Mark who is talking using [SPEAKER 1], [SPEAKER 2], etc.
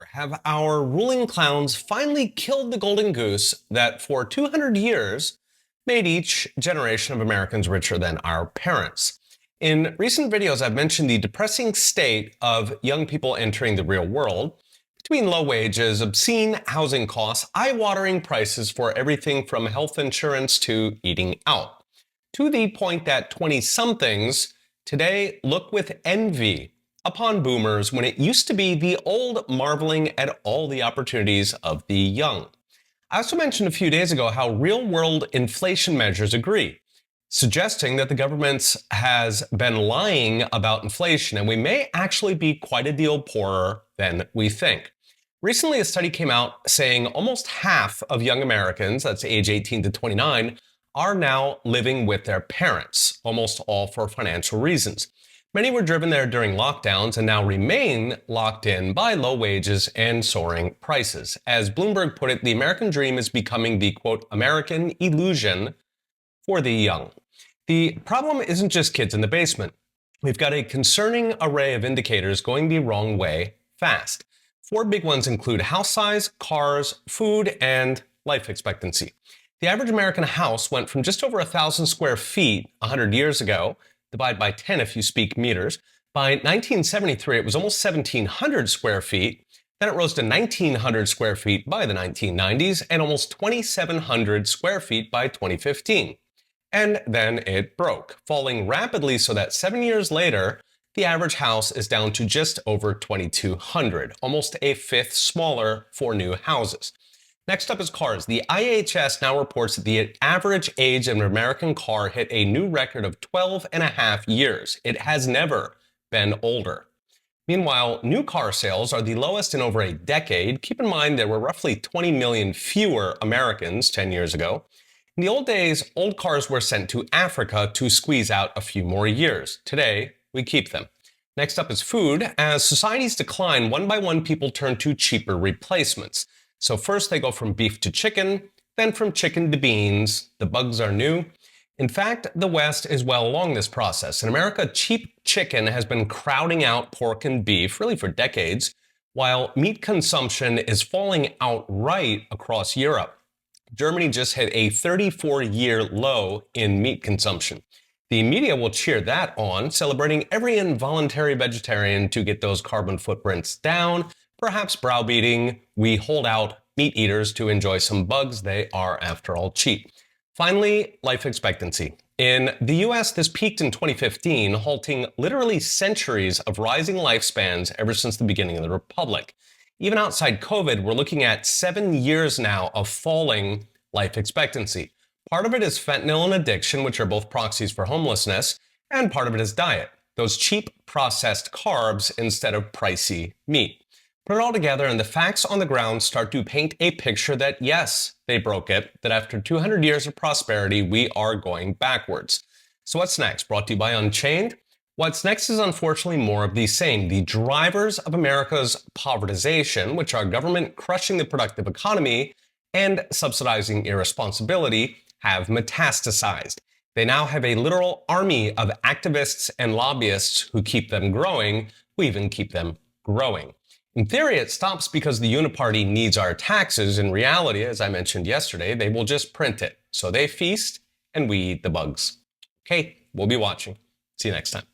[SPEAKER 1] Have our ruling clowns finally killed the golden goose that for 200 years made each generation of Americans richer than our parents? In recent videos, I've mentioned the depressing state of young people entering the real world, between low wages, obscene housing costs, eye-watering prices for everything from health insurance to eating out, to the point that 20-somethings today look with envy upon boomers when it used to be the old marveling at all the opportunities of the young. I also mentioned a few days ago how real-world inflation measures agree, suggesting that the government has been lying about inflation and we may actually be quite a deal poorer than we think. Recently, a study came out saying almost half of young Americans, that's age 18 to 29, are now living with their parents, almost all for financial reasons. Many were driven there during lockdowns and now remain locked in by low wages and soaring prices. As Bloomberg put it, the American dream is becoming the, quote, American illusion for the young. The problem isn't just kids in the basement. We've got a concerning array of indicators going the wrong way fast. Four big ones include house size, cars, food, and life expectancy. The average American house went from just over 1,000 square feet 100 years ago, divide by 10 if you speak meters. By 1973, it was almost 1,700 square feet. Then it rose to 1,900 square feet by the 1990s and almost 2,700 square feet by 2015. And then it broke, falling rapidly so that 7 years later, the average house is down to just over 2,200, almost a fifth smaller for new houses. Next up is cars. The IHS now reports that the average age of an American car hit a new record of 12 and a half years. It has never been older. Meanwhile, new car sales are the lowest in over a decade. Keep in mind there were roughly 20 million fewer Americans 10 years ago. In the old days, old cars were sent to Africa to squeeze out a few more years. Today, we keep them. Next up is food. As societies decline, one by one people turn to cheaper replacements. So first they go from beef to chicken, then from chicken to beans. The bugs are new. In fact, the West is well along this process. In America, cheap chicken has been crowding out pork and beef really for decades, while meat consumption is falling outright across Europe. Germany just hit a 34-year low in meat consumption. The media will cheer that on, celebrating every involuntary vegetarian to get those carbon footprints down, perhaps browbeating we hold out meat eaters to enjoy some bugs. They are, after all, cheap. Finally, life expectancy. In the US, this peaked in 2015, halting literally centuries of rising lifespans ever since the beginning of the Republic. Even outside COVID, we're looking at 7 years now of falling life expectancy. Part of it is fentanyl and addiction, which are both proxies for homelessness, and part of it is diet, those cheap processed carbs instead of pricey meat. Put it all together and the facts on the ground start to paint a picture that, yes, they broke it, that after 200 years of prosperity, we are going backwards. So what's next? Brought to you by Unchained. What's next is unfortunately more of the same. The drivers of America's povertization, which are government crushing the productive economy and subsidizing irresponsibility, have metastasized. They now have a literal army of activists and lobbyists who keep them growing, who even keep them growing. In theory, it stops because the Uniparty needs our taxes. In reality, as I mentioned yesterday, they will just print it. So they feast and we eat the bugs. Okay, we'll be watching. See you next time.